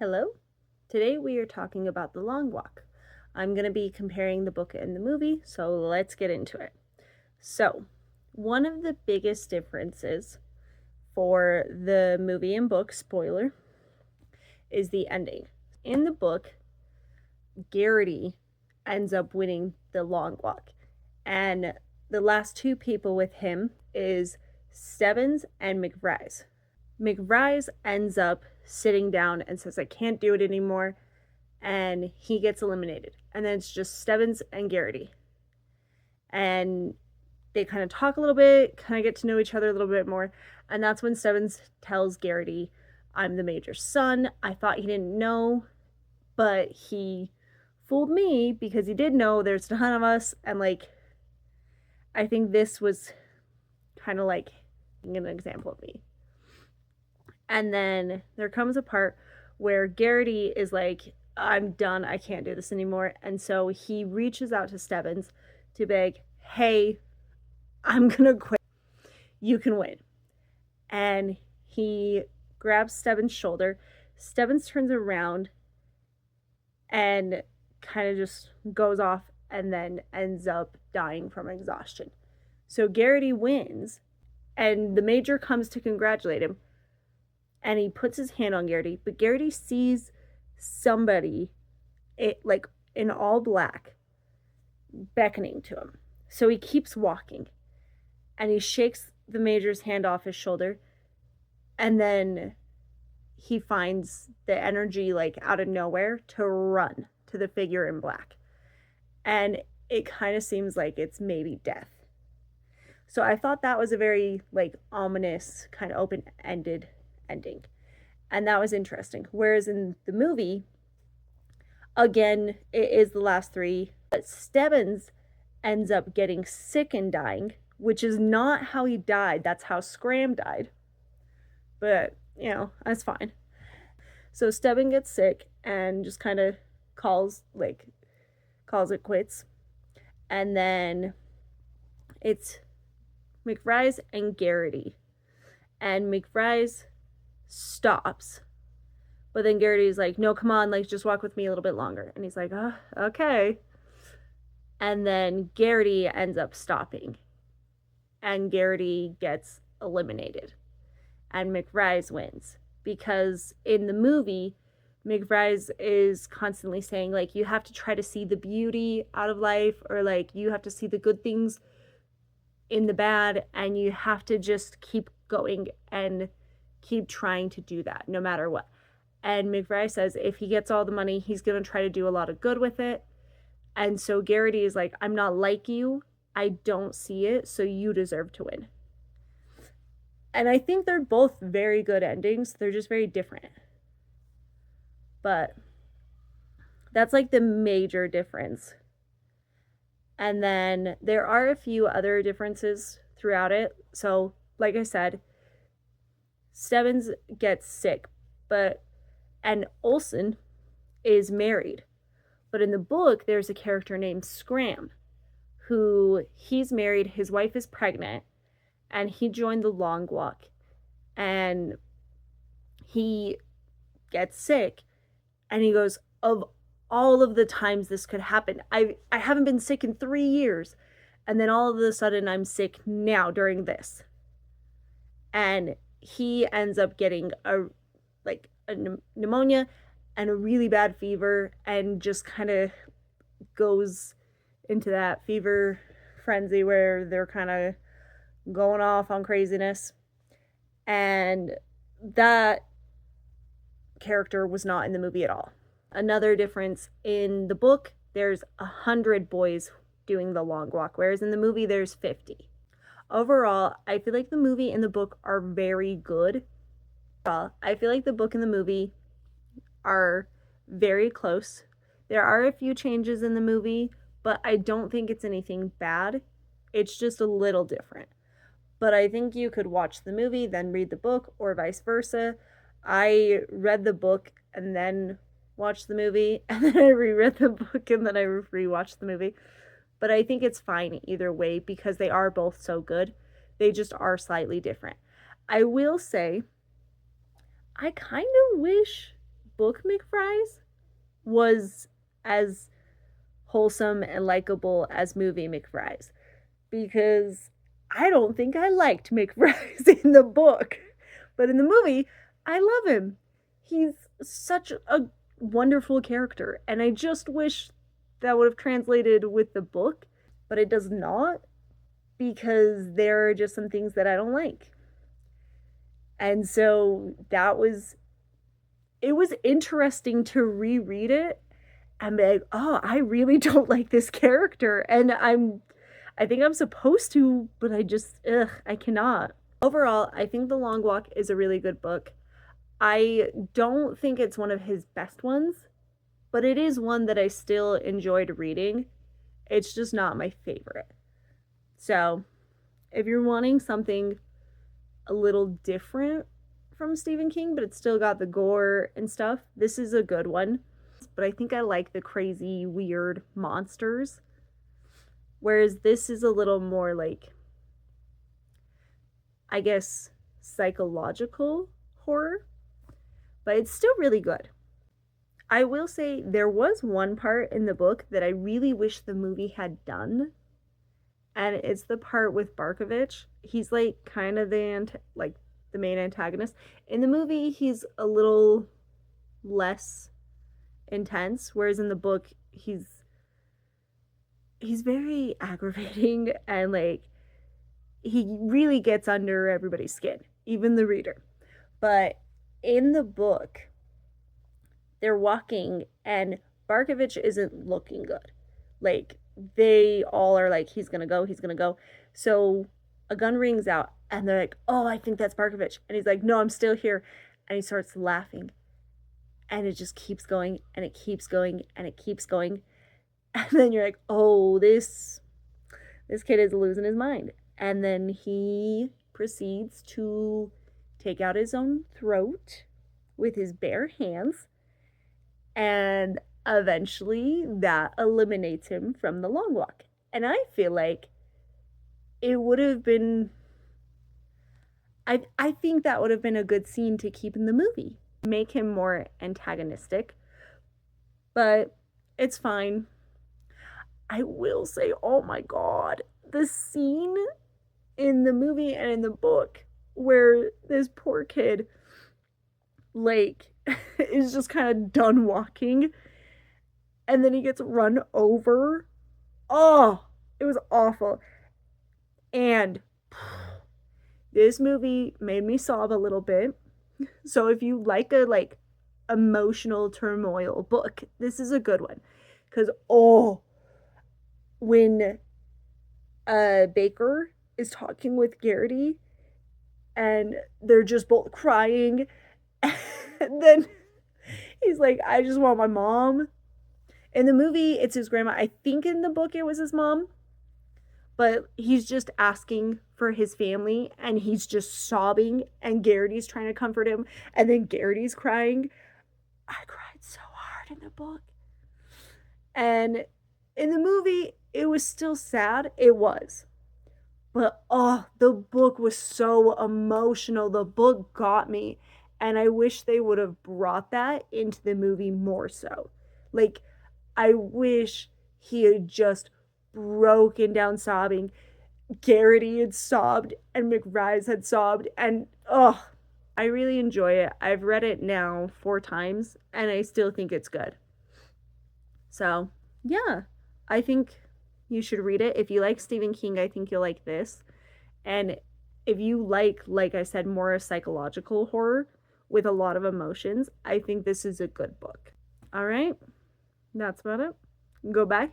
Hello. Today we are talking about The Long Walk. I'm going to be comparing the book and the movie, so let's get into it. So, one of the biggest differences for the movie and book, spoiler, is the ending. In the book, Garrity ends up winning the Long Walk, and the last two people with him is Stebbins and McBride. McBride ends up sitting down and says, I can't do it anymore, and he gets eliminated. And then it's just Stebbins and Garrity. And they kind of talk a little bit, kind of get to know each other a little bit more. And that's when Stebbins tells Garrity, I'm the major's son. I thought he didn't know, but he fooled me because he did know there's a ton of us. And I think this was kind of like an example of me. And then there comes a part where Garrity is like, I'm done. I can't do this anymore. And so he reaches out to Stebbins to beg, hey, I'm going to quit. You can win. And he grabs Stebbins' shoulder. Stebbins turns around and kind of just goes off and then ends up dying from exhaustion. So Garrity wins, and the major comes to congratulate him. And he puts his hand on Garrity, but Garrity sees somebody in all black beckoning to him. So he keeps walking, and he shakes the major's hand off his shoulder, and then he finds the energy out of nowhere to run to the figure in black. And it kind of seems like it's maybe death. So I thought that was a very ominous, kind of open-ended ending. And that was interesting. Whereas in the movie, again, it is the last three, but Stebbins ends up getting sick and dying, which is not how he died. That's how Scram died. But, that's fine. So Stebbins gets sick and just kind of calls it quits. And then it's McBride and Garrity. And McBride stops, but then Garrity's like, no, come on, just walk with me a little bit longer. And he's like, oh, okay. And then Garrity ends up stopping, and Garrity gets eliminated, and McBride wins, because in the movie McBride is constantly saying you have to try to see the beauty out of life, or you have to see the good things in the bad, and you have to just keep going and keep trying to do that no matter what. And McBride says if he gets all the money, he's going to try to do a lot of good with it. And so Garrity is like, I'm not like you. I don't see it, so you deserve to win. And I think they're both very good endings. They're just very different. But that's the major difference. And then there are a few other differences throughout it. So, like I said, Stebbins gets sick, and Olsen is married. But in the book, there's a character named Scram, who he's married, his wife is pregnant, and he joined the Long Walk. And he gets sick, and he goes, of all of the times this could happen, I haven't been sick in 3 years. And then all of a sudden I'm sick now during this. And he ends up getting a pneumonia and a really bad fever, and just kind of goes into that fever frenzy where they're kind of going off on craziness. And that character was not in the movie at all. Another difference, in the book there's 100 boys doing the Long Walk, whereas in the movie there's 50. Overall, I feel like the movie and the book are very good. I feel like the book and the movie are very close. There are a few changes in the movie, but I don't think it's anything bad. It's just a little different. But I think you could watch the movie, then read the book, or vice versa. I read the book and then watched the movie, and then I reread the book and then I rewatched the movie. But I think it's fine either way because they are both so good. They just are slightly different. I will say, I kind of wish book McFries was as wholesome and likable as movie McFries, because I don't think I liked McFries in the book, but in the movie, I love him. He's such a wonderful character, and I just wish that would have translated with the book, but it does not, because there are just some things that I don't like. And so it was interesting to reread it and be like, oh, I really don't like this character. And I think I'm supposed to, but I cannot. Overall, I think The Long Walk is a really good book. I don't think it's one of his best ones, but it is one that I still enjoyed reading. It's just not my favorite. So, if you're wanting something a little different from Stephen King, but it's still got the gore and stuff, this is a good one. But I think I like the crazy, weird monsters. Whereas this is a little more like, I guess, psychological horror. But it's still really good. I will say there was one part in the book that I really wish the movie had done. And it's the part with Barkovich. He's like kind of the main antagonist. In the movie, he's a little less intense, whereas in the book, he's very aggravating, and like he really gets under everybody's skin, even the reader. But in the book, they're walking and Barkovich isn't looking good. Like, they all are like, he's gonna go, he's gonna go. So a gun rings out and they're like, oh, I think that's Barkovich. And he's like, no, I'm still here. And he starts laughing. And it just keeps going and it keeps going and it keeps going. And then you're like, oh, this kid is losing his mind. And then he proceeds to take out his own throat with his bare hands. And eventually that eliminates him from the Long Walk. And I feel like it would have been, I think that would have been a good scene to keep in the movie. Make him more antagonistic. But it's fine. I will say, oh my god, the scene in the movie and in the book where this poor kid, like, is just kind of done walking and then he gets run over. Oh, it was awful. And this movie made me sob a little bit. So if you like a emotional turmoil book, this is a good one. Because when Baker is talking with Garrity and they're just both crying, and then he's like, I just want my mom. In the movie, it's his grandma. I think in the book it was his mom. But he's just asking for his family and he's just sobbing and Garrity's trying to comfort him and then Garrity's crying. I cried so hard in the book. And in the movie, it was still sad. It was. But the book was so emotional. The book got me. And I wish they would have brought that into the movie more so. Like, I wish he had just broken down sobbing. Garrity had sobbed and McRise had sobbed. And I really enjoy it. I've read it now 4 times and I still think it's good. So, yeah, I think you should read it. If you like Stephen King, I think you'll like this. And if you like I said, more psychological horror with a lot of emotions, I think this is a good book. All right, that's about it. Go back,